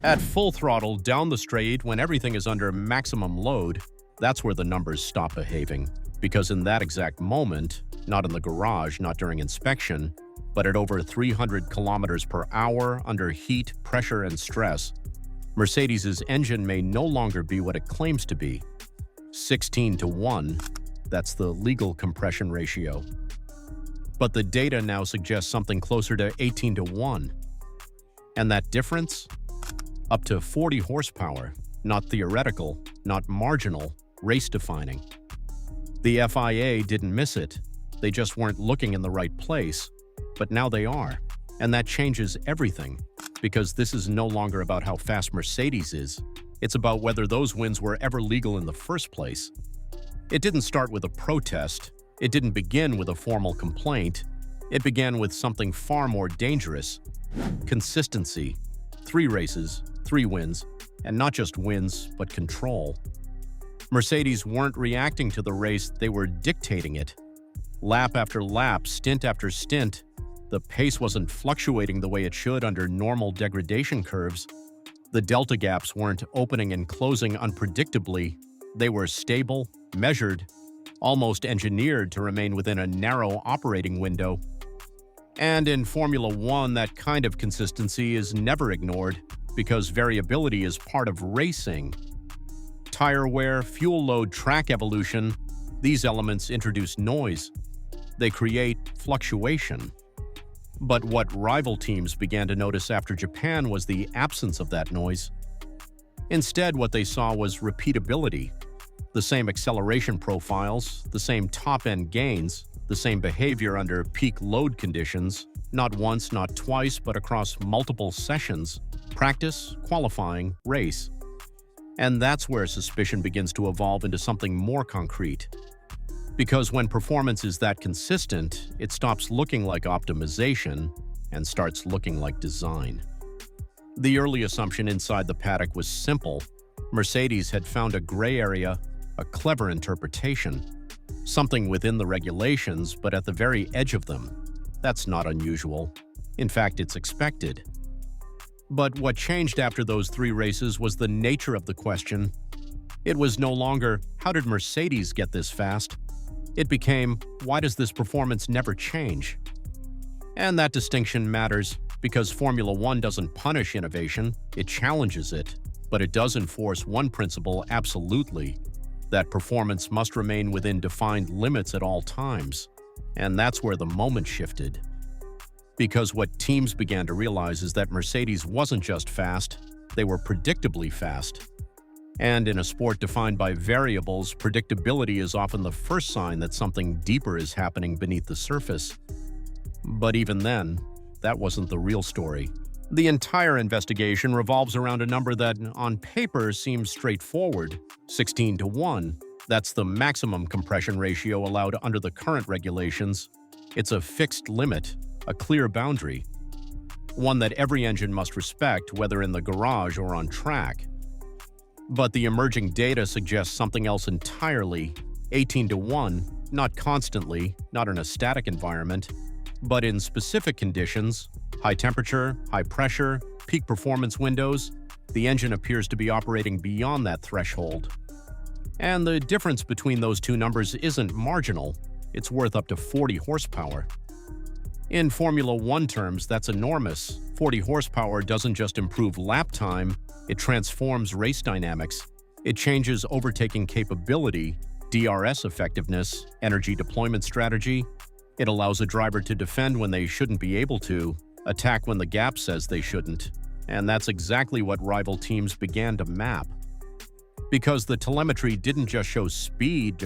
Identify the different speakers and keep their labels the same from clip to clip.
Speaker 1: At full throttle down the straight when everything is under maximum load, that's where the numbers stop behaving. Because in that exact moment, not in the garage, not during inspection, but at over 300 kilometers per hour under heat, pressure, and stress, Mercedes's engine may no longer be what it claims to be. 16:1, that's the legal compression ratio. But the data now suggests something closer to 18:1. And that difference? Up to 40 horsepower, not theoretical, not marginal, race-defining. The FIA didn't miss it. They just weren't looking in the right place. But now they are. And that changes everything. Because this is no longer about how fast Mercedes is. It's about whether those wins were ever legal in the first place. It didn't start with a protest. It didn't begin with a formal complaint. It began with something far more dangerous. Consistency. 3 races, 3 wins, and not just wins, but control. Mercedes weren't reacting to the race, they were dictating it. Lap after lap, stint after stint, the pace wasn't fluctuating the way it should under normal degradation curves. The delta gaps weren't opening and closing unpredictably. They were stable, measured, almost engineered to remain within a narrow operating window. And in Formula One, that kind of consistency is never ignored because variability is part of racing. Tire wear, fuel load, track evolution, these elements introduce noise. They create fluctuation. But what rival teams began to notice after Japan was the absence of that noise. Instead, what they saw was repeatability. The same acceleration profiles, the same top-end gains, the same behavior under peak load conditions, not once, not twice, but across multiple sessions, practice, qualifying, race. And that's where suspicion begins to evolve into something more concrete. Because when performance is that consistent, it stops looking like optimization and starts looking like design. The early assumption inside the paddock was simple. Mercedes had found a gray area, a clever interpretation. Something within the regulations, but at the very edge of them. That's not unusual. In fact, it's expected. But what changed after those 3 races was the nature of the question. It was no longer, how did Mercedes get this fast? It became, why does this performance never change? And that distinction matters because Formula One doesn't punish innovation, it challenges it. But it does enforce one principle absolutely, that performance must remain within defined limits at all times. And that's where the moment shifted. Because what teams began to realize is that Mercedes wasn't just fast, they were predictably fast. And in a sport defined by variables, predictability is often the first sign that something deeper is happening beneath the surface. But even then, that wasn't the real story. The entire investigation revolves around a number that, on paper, seems straightforward, 16:1. That's the maximum compression ratio allowed under the current regulations. It's a fixed limit, a clear boundary, one that every engine must respect, whether in the garage or on track. But the emerging data suggests something else entirely, 18:1, not constantly, not in a static environment, but in specific conditions, high temperature, high pressure, peak performance windows, the engine appears to be operating beyond that threshold. And the difference between those 2 numbers isn't marginal, it's worth up to 40 horsepower. In Formula One terms, that's enormous. 40 horsepower doesn't just improve lap time, it transforms race dynamics. It changes overtaking capability, DRS effectiveness, energy deployment strategy. It allows a driver to defend when they shouldn't be able to, attack when the gap says they shouldn't. And that's exactly what rival teams began to map. Because the telemetry didn't just show speed,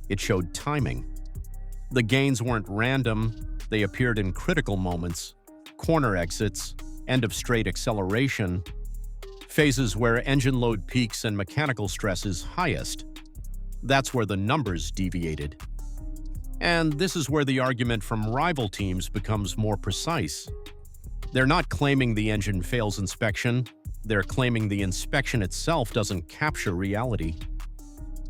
Speaker 1: it showed timing. The gains weren't random, they appeared in critical moments, corner exits, end of straight acceleration, phases where engine load peaks and mechanical stress is highest. That's where the numbers deviated. And this is where the argument from rival teams becomes more precise. They're not claiming the engine fails inspection, they're claiming the inspection itself doesn't capture reality.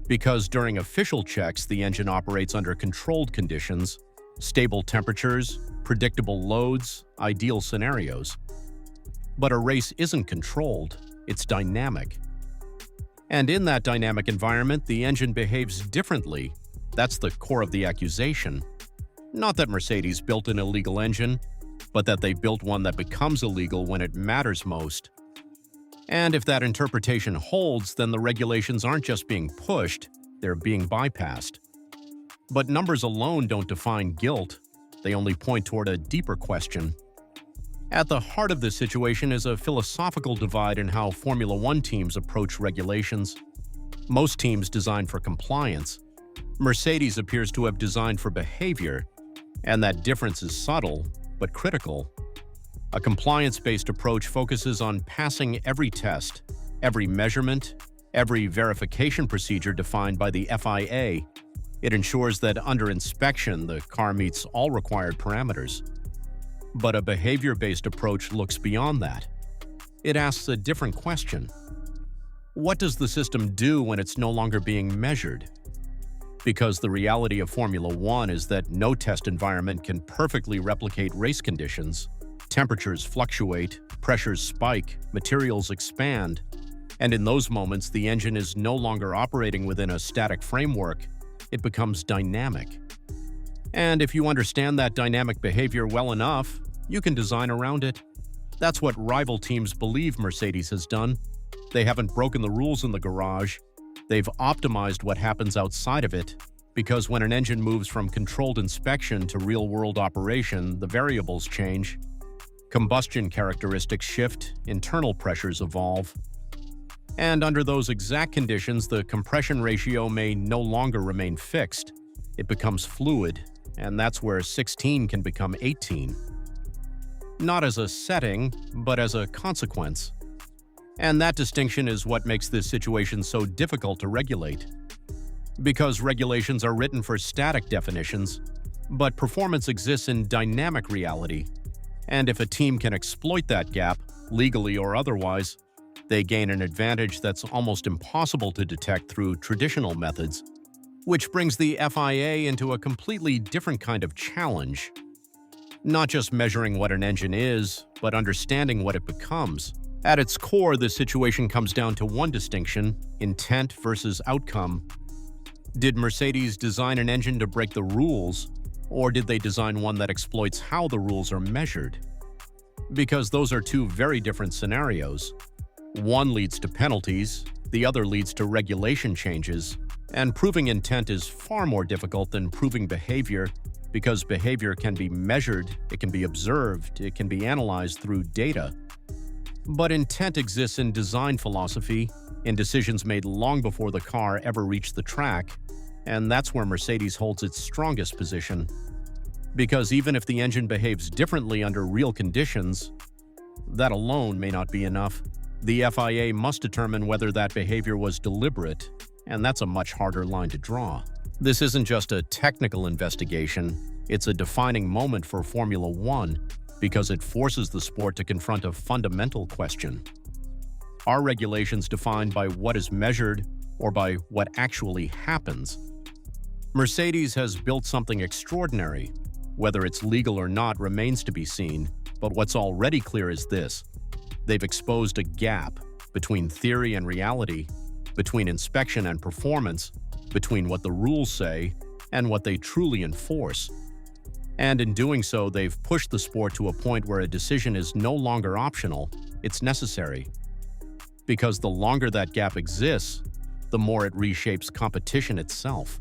Speaker 1: Because during official checks, the engine operates under controlled conditions, stable temperatures, predictable loads, ideal scenarios. But a race isn't controlled, it's dynamic. And in that dynamic environment, the engine behaves differently. That's the core of the accusation. Not that Mercedes built an illegal engine, but that they built one that becomes illegal when it matters most. And if that interpretation holds, then the regulations aren't just being pushed, they're being bypassed. But numbers alone don't define guilt. They only point toward a deeper question. At the heart of this situation is a philosophical divide in how Formula One teams approach regulations. Most teams design for compliance. Mercedes appears to have designed for behavior, and that difference is subtle, but critical. A compliance-based approach focuses on passing every test, every measurement, every verification procedure defined by the FIA. It ensures that under inspection, the car meets all required parameters. But a behavior-based approach looks beyond that. It asks a different question. What does the system do when it's no longer being measured? Because the reality of Formula One is that no test environment can perfectly replicate race conditions. Temperatures fluctuate, pressures spike, materials expand, and in those moments the engine is no longer operating within a static framework, it becomes dynamic. And if you understand that dynamic behavior well enough, you can design around it. That's what rival teams believe Mercedes has done. They haven't broken the rules in the garage. They've optimized what happens outside of it, because when an engine moves from controlled inspection to real-world operation, the variables change. Combustion characteristics shift, internal pressures evolve. And under those exact conditions, the compression ratio may no longer remain fixed. It becomes fluid, and that's where 16 can become 18. Not as a setting, but as a consequence. And that distinction is what makes this situation so difficult to regulate. Because regulations are written for static definitions, but performance exists in dynamic reality. And if a team can exploit that gap, legally or otherwise, they gain an advantage that's almost impossible to detect through traditional methods. Which brings the FIA into a completely different kind of challenge. Not just measuring what an engine is, but understanding what it becomes. At its core, this situation comes down to one distinction: intent versus outcome. Did Mercedes design an engine to break the rules, or did they design one that exploits how the rules are measured? Because those are two very different scenarios. One leads to penalties, the other leads to regulation changes, and proving intent is far more difficult than proving behavior, because behavior can be measured, it can be observed, it can be analyzed through data. But intent exists in design philosophy, in decisions made long before the car ever reached the track, and that's where Mercedes holds its strongest position. Because even if the engine behaves differently under real conditions, that alone may not be enough. The FIA must determine whether that behavior was deliberate, and that's a much harder line to draw. This isn't just a technical investigation, it's a defining moment for Formula One, because it forces the sport to confront a fundamental question. Are regulations defined by what is measured or by what actually happens? Mercedes has built something extraordinary. Whether it's legal or not remains to be seen, but what's already clear is this: they've exposed a gap between theory and reality, between inspection and performance, between what the rules say and what they truly enforce. And in doing so, they've pushed the sport to a point where a decision is no longer optional, it's necessary. Because the longer that gap exists, the more it reshapes competition itself.